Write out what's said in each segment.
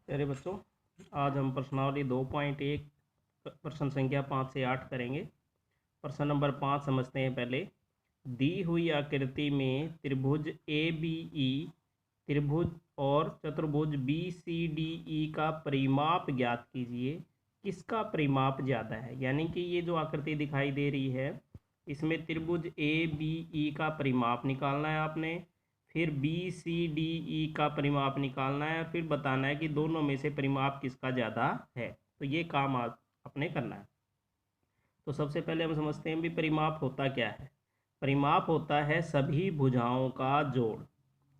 प्यारे बच्चों, आज हम प्रश्नावली 2.1 प्रश्न संख्या 5 से 8 करेंगे। प्रश्न नंबर 5 समझते हैं पहले। दी हुई आकृति में त्रिभुज ए बी ई त्रिभुज और चतुर्भुज बी सी डी ई का परिमाप ज्ञात कीजिए। किसका परिमाप ज़्यादा है? यानी कि ये जो आकृति दिखाई दे रही है, इसमें त्रिभुज ए बी ई का परिमाप निकालना है आपने, फिर बी सी डी ई का परिमाप निकालना है, फिर बताना है कि दोनों में से परिमाप किसका ज़्यादा है। तो ये काम आप अपने करना है। तो सबसे पहले हम समझते हैं भी परिमाप होता क्या है। परिमाप होता है सभी भुजाओं का जोड़,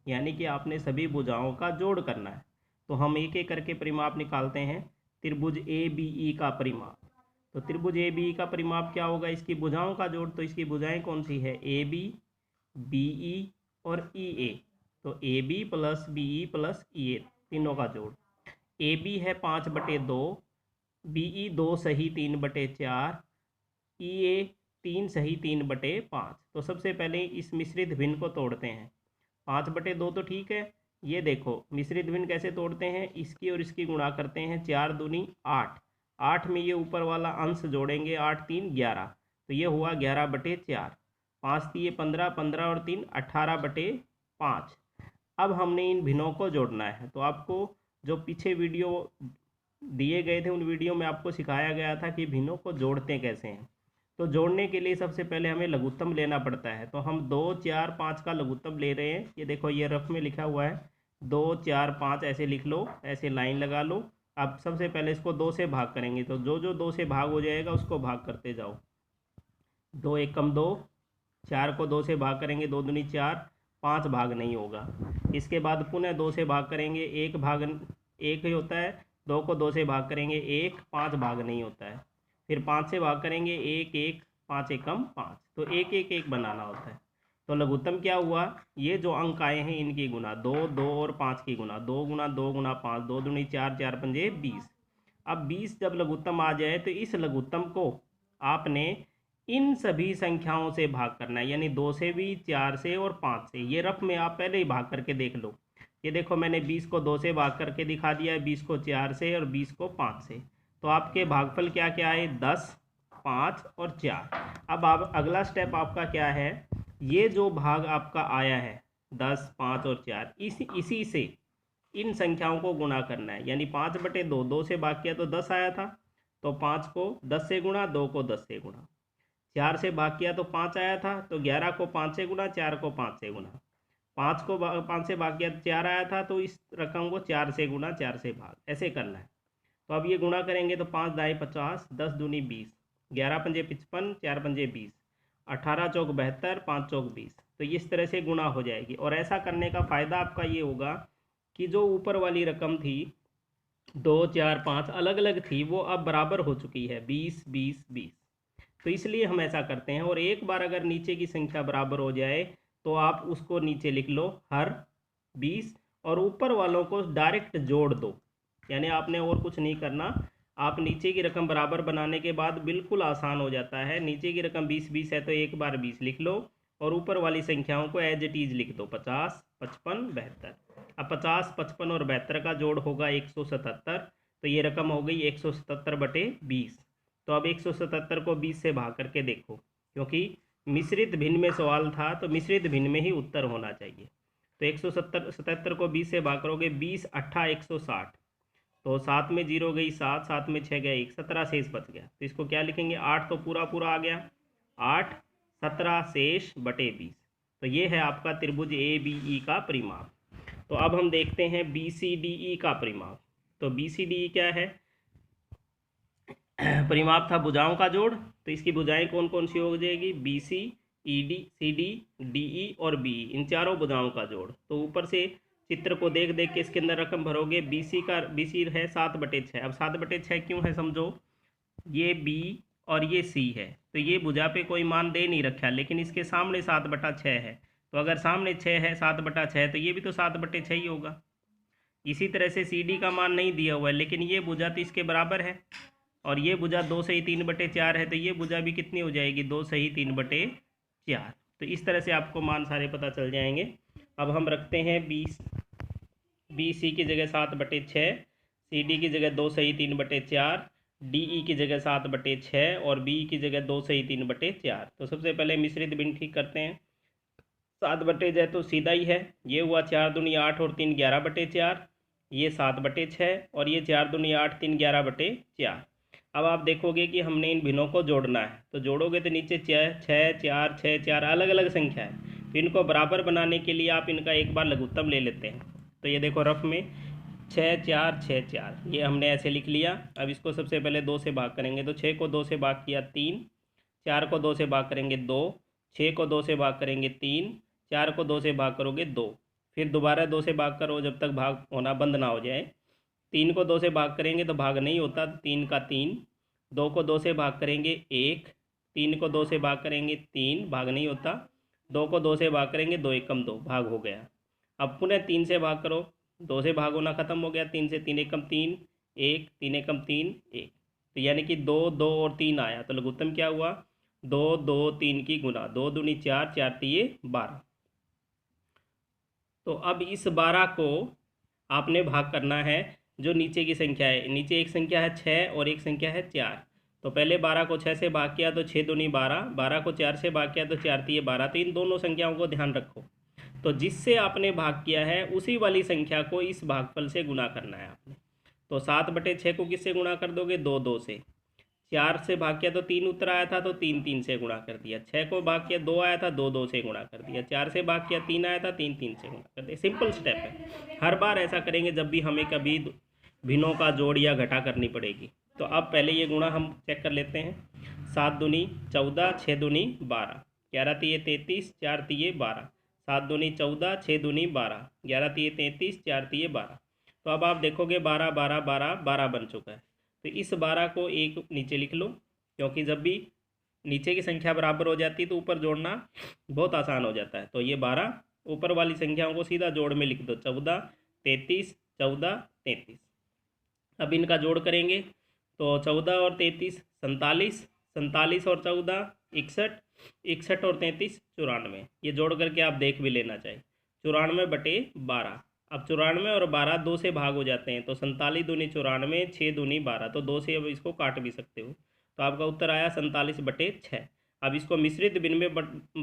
यानी कि आपने सभी भुजाओं का जोड़ करना है। तो हम एक एक करके परिमाप निकालते हैं। त्रिभुज ए बी ई का परिमाप, तो त्रिभुज ए बी ई का परिमाप क्या होगा? इसकी भुजाओं का जोड़। तो इसकी भुजाएं कौन सी है? ए बी, बी ई और ई ए। तो A B plus B E plus E A, तीनों का जोड़। ए बी है 5/2, बी ई 2 सही 3/4, ई ए 3 सही 3/5। तो सबसे पहले इस मिश्रित भिन्न को तोड़ते हैं। 5/2 तो ठीक है। ये देखो मिश्रित भिन्न कैसे तोड़ते हैं, इसकी और इसकी गुणा करते हैं। 4 दूनी 8, 8 में ये ऊपर वाला अंश जोड़ेंगे, 8 3 11, तो ये हुआ 11/4। 5 3 15, 15 और 3 18/5। अब हमने इन भिन्नों को जोड़ना है। तो आपको जो पीछे वीडियो दिए गए थे, उन वीडियो में आपको सिखाया गया था कि भिन्नों को जोड़ते कैसे हैं। तो जोड़ने के लिए सबसे पहले हमें लघुत्तम लेना पड़ता है। तो हम 2 4 5 का लघुत्तम ले रहे हैं। ये देखो, ये रफ में लिखा हुआ है 2 4 5, ऐसे लिख लो, ऐसे लाइन लगा लो। अब सबसे पहले इसको 2 से भाग करेंगे, तो जो जो 2 से भाग हो जाएगा उसको भाग करते जाओ। 2 एकम 2, 4 को 2 से भाग करेंगे, 2 दूनी 4, 5 भाग नहीं होगा। इसके बाद पुनः 2 से भाग करेंगे, 1 भाग 1 ही होता है। 2 को 2 से भाग करेंगे 1, 5 भाग नहीं होता है। फिर 5 से भाग करेंगे 1 1, 5 एकम 5, तो 1 1 1 बनाना होता है। तो लघुत्तम क्या हुआ? ये जो अंक आए हैं इनकी गुना, 2 2 और 5 की गुना, 2 गुना 2 गुना 5, 2 दूनी 4, 4 पंजे 20। अब 20 जब लघुत्तम आ जाए तो इस लघुत्तम को आपने इन सभी संख्याओं से भाग करना है, यानी 2 से भी, 4 से और 5 से। ये रफ में आप पहले ही भाग करके देख लो। ये देखो, मैंने 20 को 2 से भाग करके दिखा दिया है, 20 को 4 से और 20 को 5 से। तो आपके भागफल क्या क्या आए? 10, 5 और 4। अब आप अगला स्टेप आपका क्या है? ये जो भाग आपका आया है 10, 5 और 4, इसी से इन संख्याओं को गुणा करना है। यानी 5/2, 2 से भाग किया तो 10 आया था, तो 5 को 10 से गुणा, 2 को 10 से गुणा। 4 से भाग किया तो 5 आया था, तो 11 को 5 से गुणा, 4 को 5 से गुणा। 5 को 5 से भाग किया तो 4 आया था, तो इस रकम को 4 से गुणा, 4 से भाग, ऐसे करना है। तो अब ये गुणा करेंगे तो 5 दाएँ 50, 10 दूनी 20, 11 पंजे 55, 4 पंजे 20, 18 चौक 72, 5 चौक 20। तो इस तरह से गुणा हो जाएगी। और ऐसा करने का फ़ायदा आपका ये होगा कि जो ऊपर वाली रकम थी 2 4 5 अलग अलग थी, वो अब बराबर हो चुकी है, 20 20 20। तो इसलिए हम ऐसा करते हैं। और एक बार अगर नीचे की संख्या बराबर हो जाए तो आप उसको नीचे लिख लो हर 20, और ऊपर वालों को डायरेक्ट जोड़ दो। यानी आपने और कुछ नहीं करना। आप नीचे की रकम बराबर बनाने के बाद बिल्कुल आसान हो जाता है। नीचे की रकम 20 20 है, तो एक बार 20 लिख लो और ऊपर वाली संख्याओं को एज इट इज़ लिख दो, 50 55 72। अब 50 55 और 72 का जोड़ होगा 177। तो ये रकम हो गई 177/20। तो अब 177 को 20 से भाग करके देखो, क्योंकि मिश्रित भिन्न में सवाल था, तो मिश्रित भिन्न में ही उत्तर होना चाहिए। तो 177 को 20 से भाग करोगे, 20 8 160, तो 7 में 0 गई 7, 7 में 6 गया 1, 17 शेष बच गया। तो इसको क्या लिखेंगे? 8 तो पूरा पूरा आ गया, 8 17 शेष बटे 20। तो ये है आपका त्रिभुज ए बी ई का परिमाप। तो अब हम देखते हैं बी सी डी ई का परिमाप। तो बी सी डी ई क्या है? परिमाप था भुजाओं का जोड़। तो इसकी भुजाएं कौन कौन सी हो जाएगी? B C, E D, C D, D E और बी ई, इन चारों भुजाओं का जोड़। तो ऊपर से चित्र को देख देख के इसके अंदर रकम भरोगे। बी सी है 7/6। अब 7/6 क्यों है समझो। ये बी और ये सी है, तो ये भुजा पे कोई मान दे नहीं रखा, लेकिन इसके सामने 7/6 है। तो अगर सामने 6 है 7/6, तो ये भी तो 7/6 ही होगा। इसी तरह से सी डी का मान नहीं दिया हुआ है, लेकिन ये भुजा तो इसके बराबर है, और ये भुजा 2 सही 3/4 है, तो ये भुजा भी कितनी हो जाएगी? 2 सही 3/4। तो इस तरह से आपको मान सारे पता चल जाएंगे। अब हम रखते हैं 20, बी सी की जगह 7/6, CD की जगह 2 सही 3/4, DE की जगह 7/6 और BE की जगह 2 सही 3/4। तो सबसे पहले मिश्रित भिन्न ठीक करते हैं। 7/6 तो सीधा ही है, ये हुआ 4 दूनी 8 और 3 11/4, ये 7/6 और ये 4 दूनी 8 3 11/4। अब आप देखोगे कि हमने इन भिन्नों को जोड़ना है, तो जोड़ोगे तो नीचे 6 अलग अलग संख्या है। तो इनको बराबर बनाने के लिए आप इनका एक बार लघुत्तम ले लेते हैं। तो ये देखो रफ में 6 4 6 4, ये हमने ऐसे लिख लिया। अब इसको सबसे पहले 2 से भाग करेंगे, तो 6 को 2 से भाग किया 3, 4 को 2 से भाग करेंगे 2, 6 को 2 से भाग करेंगे 3, 4 को 2 से भाग करोगे 2, फिर दोबारा 2 से भाग करो जब तक भाग होना बंद ना हो जाए। 3 को 2 से भाग करेंगे तो भाग नहीं होता, 3 का 3, 2 को 2 से भाग करेंगे 1, 3 को 2 से भाग करेंगे 3, भाग नहीं होता, 2 को 2 से भाग करेंगे 2 एकम 2, भाग हो गया। अब पुनः 3 से भाग करो, 2 से भाग होना खत्म हो गया, 3 से 3 एकम 3, 1, 3 एकम 3 1, तो यानी कि 2 2 और 3 आया। तो लघुत्तम क्या हुआ, 2 2 3 की गुना, 2 दूनी 4 4 तिये 12। तो अब इस 12 को आपने भाग करना है जो नीचे की संख्या है। नीचे एक संख्या है 6 और एक संख्या है 4। तो पहले 12 को 6 से भाग किया तो 6 दूनी 12, 12 को 4 से भाग किया तो 4 तिये 12। तो इन दोनों संख्याओं को ध्यान रखो। तो जिससे आपने भाग किया है उसी वाली संख्या को इस भागफल से गुणा करना है आपने। तो 7/6 को किससे गुणा कर दोगे, 2 2 से। 4 से भाग किया तो 3 उत्तर आया था, तो 3 3 से गुणा कर दिया। 6 को भाग किया 2 आया था, 2 2 से गुणा कर दिया। 4 से भाग किया 3 आया था, 3 3 से गुणा कर दिया। सिंपल स्टेप है, हर बार ऐसा करेंगे जब भी हमें कभी भिन्नों का जोड़ या घटा करनी पड़ेगी। तो अब पहले ये गुणा हम चेक कर लेते हैं। 7 दूनी 14, 6 दूनी 12, 11 तिये 33, 4 तिये 12, 7 दूनी 14, 6 दूनी 12, 11 तिये 33, 4 तिये 12। तो अब आप देखोगे 12 12 12 12 बन चुका है। तो इस 12 को एक नीचे लिख लो, क्योंकि जब भी नीचे की संख्या बराबर हो जाती है तो ऊपर जोड़ना बहुत आसान हो जाता है। तो ये 12 ऊपर वाली संख्याओं को सीधा जोड़ में लिख दो, 14 33 14 33। अब इनका जोड़ करेंगे तो 14 और 33 47, 47 और 14 61, 61 और 33 94। ये जोड़ करके आप देख भी लेना चाहिए, 94/12। अब 94 और 12 2 से भाग हो जाते हैं, तो 47 दूनी 94, 6 दूनी 12, तो 2 से अब इसको काट भी सकते हो। तो आपका उत्तर आया 47/6। अब इसको मिश्रित भिन्न में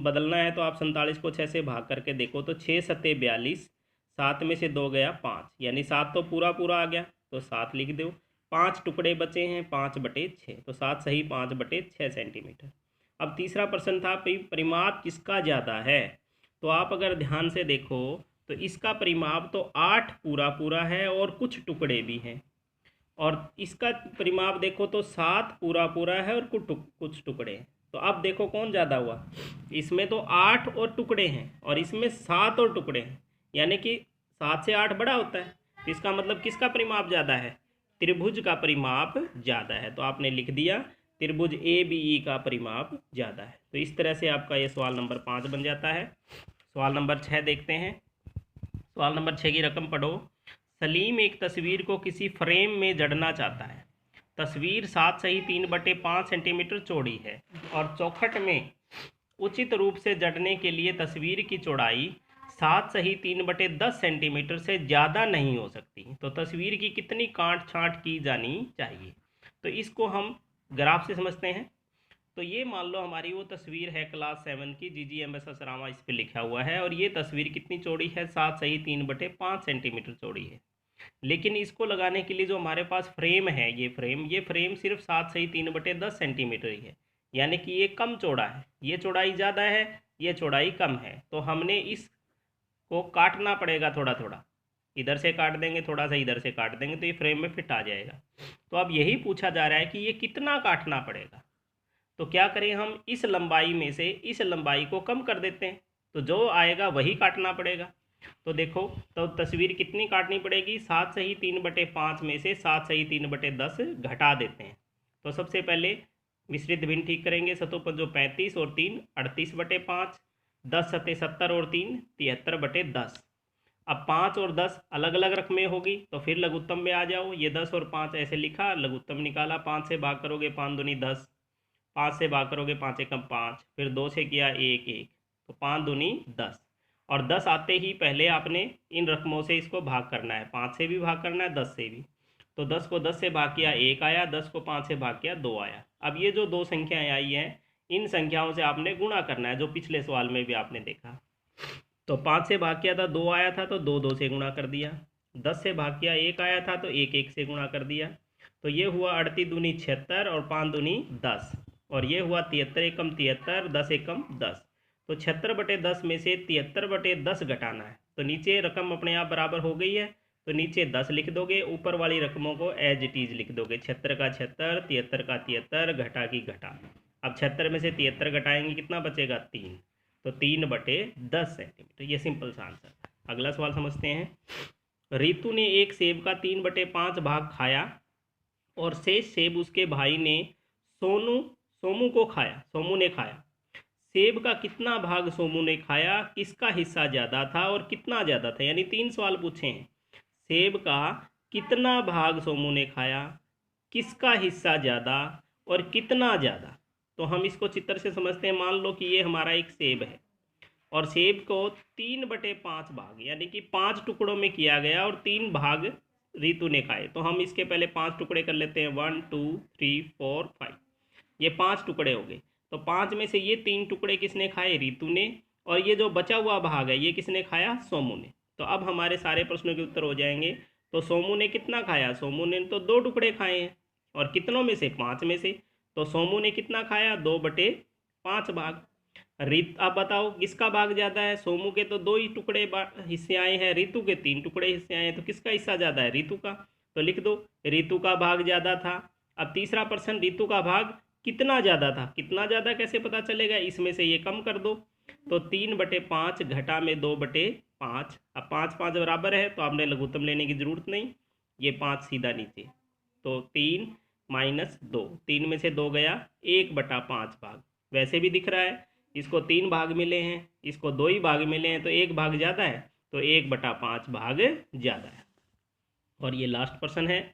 बदलना है, तो आप 47 को 6 से भाग करके देखो, तो 6 सत्ते 42, 7 में से 2 गया 5, यानी 7 तो पूरा पूरा आ गया, तो 7 लिख दो। 5 टुकड़े बचे हैं 5/6, तो 7 सही 5/6 सेंटीमीटर। अब तीसरा प्रश्न था परिमाप किसका ज़्यादा है। तो आप अगर ध्यान से देखो तो इसका परिमाप तो 8 पूरा पूरा है और कुछ टुकड़े भी हैं, और इसका परिमाप देखो तो 7 पूरा पूरा है और कुछ टुकड़े हैं। तो अब देखो कौन ज़्यादा हुआ, इसमें तो 8 और टुकड़े हैं और इसमें 7 और टुकड़े हैं, यानी कि 7 से 8 बड़ा होता है। तो इसका मतलब किसका परिमाप ज़्यादा है, त्रिभुज का परिमाप ज़्यादा है। तो आपने लिख दिया त्रिभुज ABE का परिमाप ज़्यादा है। तो इस तरह से आपका ये सवाल नंबर 5 बन जाता है। सवाल नंबर 6 देखते हैं। सवाल नंबर 6 की रकम पढ़ो। सलीम एक तस्वीर को किसी फ्रेम में जड़ना चाहता है। तस्वीर 7 सही 3/5 सेंटीमीटर चौड़ी है और चौखट में उचित रूप से जड़ने के लिए तस्वीर की चौड़ाई 7 सही 3/10 सेंटीमीटर से ज़्यादा नहीं हो सकती। तो तस्वीर की कितनी काट छाँट की जानी चाहिए। तो इसको हम ग्राफ से समझते हैं। तो ये मान लो हमारी वो तस्वीर है क्लास 7 की, GGMS असरामा इस पर लिखा हुआ है, और ये तस्वीर कितनी चौड़ी है, 7 सही 3/5 सेंटीमीटर चौड़ी है। लेकिन इसको लगाने के लिए जो हमारे पास फ्रेम है, ये फ्रेम सिर्फ 7 सही 3/10 सेंटीमीटर ही है, यानी कि ये कम चौड़ा है, ये चौड़ाई ज़्यादा है, ये चौड़ाई कम है। तो हमने इसको काटना पड़ेगा थोड़ा थोड़ा, इधर से काट देंगे, थोड़ा सा इधर से काट देंगे, तो ये फ्रेम में फिट आ जाएगा। तो अब यही पूछा जा रहा है कि ये कितना काटना पड़ेगा। तो क्या करें, हम इस लंबाई में से इस लंबाई को कम कर देते हैं, तो जो आएगा वही काटना पड़ेगा। तो देखो, तो तस्वीर कितनी काटनी पड़ेगी, 7 सही 3/5 में से 7 सही 3/10 घटा देते हैं। तो सबसे पहले मिश्रित भिन्न ठीक करेंगे। 7 पंजो 35 और 3 38/5, 10 सत्ते 70 और 3 73/10। अब 5 और 10 अलग अलग रकमें होगी, तो फिर लघुत्तम में आ जाओ। ये 10 और 5 ऐसे लिखा, लघुत्तम निकाला। 5 से भाग करोगे 5 दूनी 10, 5 से भाग करोगे 5 एकम 5, फिर 2 से किया 1 1, तो 5 दूनी 10। और 10 आते ही पहले आपने इन रकमों से इसको भाग करना है, 5 से भी भाग करना है, 10 से भी। तो 10 को 10 से भाग किया 1 आया, 10 को 5 से भाग किया 2 आया। अब ये जो दो संख्याएं आई हैं इन संख्याओं से आपने गुणा करना है, जो पिछले सवाल में भी आपने देखा। तो 5 से भाग किया था 2 आया था तो 2 2 से गुणा कर दिया। 10 से भाग किया 1 आया था तो 1 1 से गुणा कर दिया। तो ये हुआ 38 दूनी 76 और 5 दूनी 10, और ये हुआ 73 एकम 73, 10 एकम 10। तो 76/10 में से 73/10 घटाना है, तो नीचे रकम अपने आप बराबर हो गई है, तो नीचे 10 लिख दोगे, ऊपर वाली रकमों को एज इट इज लिख दोगे। 76 का 76, 73 का 73, घटा की घटा। अब 76 में से 73 घटाएंगे कितना बचेगा 3, तो 3/10 सेंटीमीटर। ये सिंपल सा आंसर है। अगला सवाल समझते हैं। रितु ने एक सेब का 3/5 भाग खाया और शेष सेब उसके भाई ने सोमू ने खाया। सेब का कितना भाग सोमू ने खाया, किसका हिस्सा ज़्यादा था और कितना ज़्यादा था, यानी 3 सवाल पूछे हैं। सेब का कितना भाग सोमू ने खाया, किसका हिस्सा ज़्यादा और कितना ज़्यादा। तो हम इसको चित्र से समझते हैं। मान लो कि ये हमारा एक सेब है और सेब को 3/5 भाग यानी कि 5 टुकड़ों में किया गया और 3 भाग रितु ने खाए। तो हम इसके पहले 5 टुकड़े कर लेते हैं, 1 2 3 4 5, ये 5 टुकड़े हो गए। तो 5 में से ये 3 टुकड़े किसने खाए, रितु ने, और ये जो बचा हुआ भाग है ये किसने खाया, सोमू ने। तो अब हमारे सारे प्रश्नों के उत्तर हो जाएंगे। तो सोमू ने कितना खाया, सोमू ने तो 2 टुकड़े खाए हैं, और कितनों में से, 5 में से। तो सोमू ने कितना खाया, 2/5 भाग। अब बताओ किसका भाग ज़्यादा है, सोमू के तो 2 ही टुकड़े हिस्से आए हैं, रितु के 3 टुकड़े हिस्से आए हैं, तो किसका हिस्सा ज़्यादा है, रितु का। तो लिख दो रितु का भाग ज़्यादा था। अब तीसरा प्रश्न, रितु का भाग कितना ज़्यादा था, कितना ज़्यादा कैसे पता चलेगा, इसमें से ये कम कर दो। तो 3/5 घटा में 2/5। अब 5 5 बराबर है तो आपने लघुत्तम लेने की ज़रूरत नहीं, ये 5 सीधा नीचे। तो 3 - 2, 3 में से 2 गया, 1/5 भाग। वैसे भी दिख रहा है इसको 3 भाग मिले हैं, इसको 2 ही भाग मिले हैं, तो 1 भाग ज़्यादा है, तो 1/5 भाग ज़्यादा है। और ये लास्ट प्रश्न है।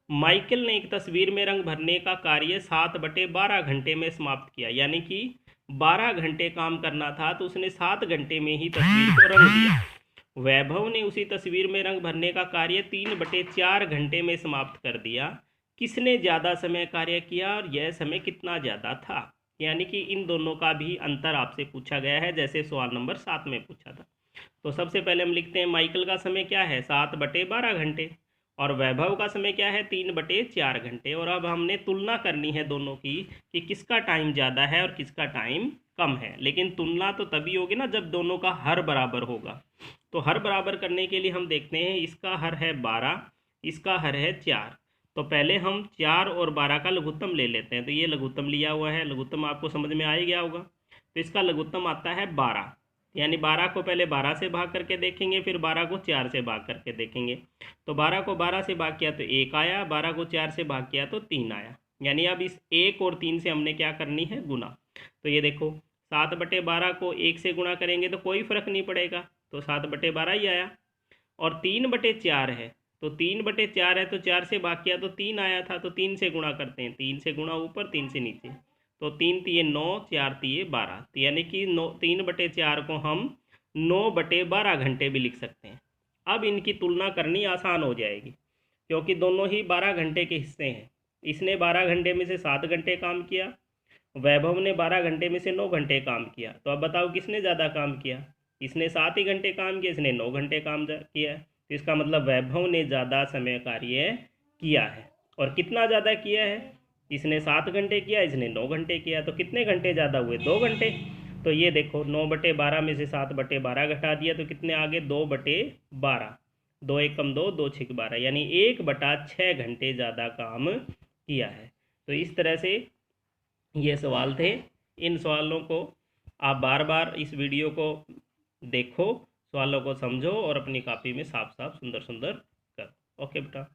माइकल ने एक तस्वीर में रंग भरने का कार्य 7/12 घंटे में समाप्त किया, यानी कि 12 घंटे काम करना था तो उसने 7 घंटे में ही तस्वीर को रंग दिया। वैभव ने उसी तस्वीर में रंग भरने का कार्य 3/4 घंटे में समाप्त कर दिया। किसने ज़्यादा समय कार्य किया और यह समय कितना ज़्यादा था, यानी कि इन दोनों का भी अंतर आपसे पूछा गया है, जैसे सवाल नंबर 7 में पूछा था। तो सबसे पहले हम लिखते हैं माइकल का समय क्या है, 7/12 घंटे, और वैभव का समय क्या है, 3/4 घंटे। और अब हमने तुलना करनी है दोनों की कि किसका टाइम ज़्यादा है और किसका टाइम कम है। लेकिन तुलना तो तभी होगी ना जब दोनों का हर बराबर होगा। तो हर बराबर करने के लिए हम देखते हैं, इसका हर है 12, इसका हर है 4। तो पहले हम 4 और 12 का लघुत्तम ले लेते हैं। तो ये लघुत्तम लिया हुआ है, लघुत्तम आपको समझ में आ ही गया होगा। तो इसका लघुत्तम आता है 12, यानी 12 को पहले 12 से भाग करके देखेंगे, फिर 12 को 4 से भाग करके देखेंगे। तो 12 को 12 से भाग किया तो 1 आया, 12 को 4 से भाग किया तो 3 आया। यानी अब इस 1 और 3 से हमने क्या करनी है, गुना। तो ये देखो 7/12 को 1 से गुणा करेंगे तो कोई फ़र्क नहीं पड़ेगा, तो 7/12 ही आया। और 3/4 है, तो 3/4 है तो 4 से भाग किया तो 3 आया था, तो 3 से गुणा करते हैं, 3 से गुणा ऊपर 3 से नीचे। तो 3 तिये 9, 4 तिये 12, तो यानी कि 3/4 को हम 9/12 घंटे भी लिख सकते हैं। अब इनकी तुलना करनी आसान हो जाएगी, क्योंकि दोनों ही 12 घंटे के हिस्से हैं। इसने 12 घंटे में से 7 घंटे काम किया, वैभव ने 12 घंटे में से 9 घंटे काम किया। तो अब बताओ किसने ज़्यादा काम किया, इसने 7 ही घंटे काम किया, इसने 9 घंटे काम किया है। तो इसका मतलब वैभव ने ज़्यादा समय कार्य किया है। और कितना ज़्यादा किया है, इसने 7 घंटे किया, इसने 9 घंटे किया, तो कितने घंटे ज़्यादा हुए, 2 घंटे। तो ये देखो 9/12 में से 7/12 घटा दिया तो कितने आगे, 2/12, 2 एकम 2, 2 6 12, यानी 1/6 घंटे ज़्यादा काम किया है। तो इस तरह से ये सवाल थे। इन सवालों को आप बार बार इस वीडियो को देखो, सवालों को समझो और अपनी कॉपी में साफ साफ सुंदर सुंदर करो। ओके बेटा।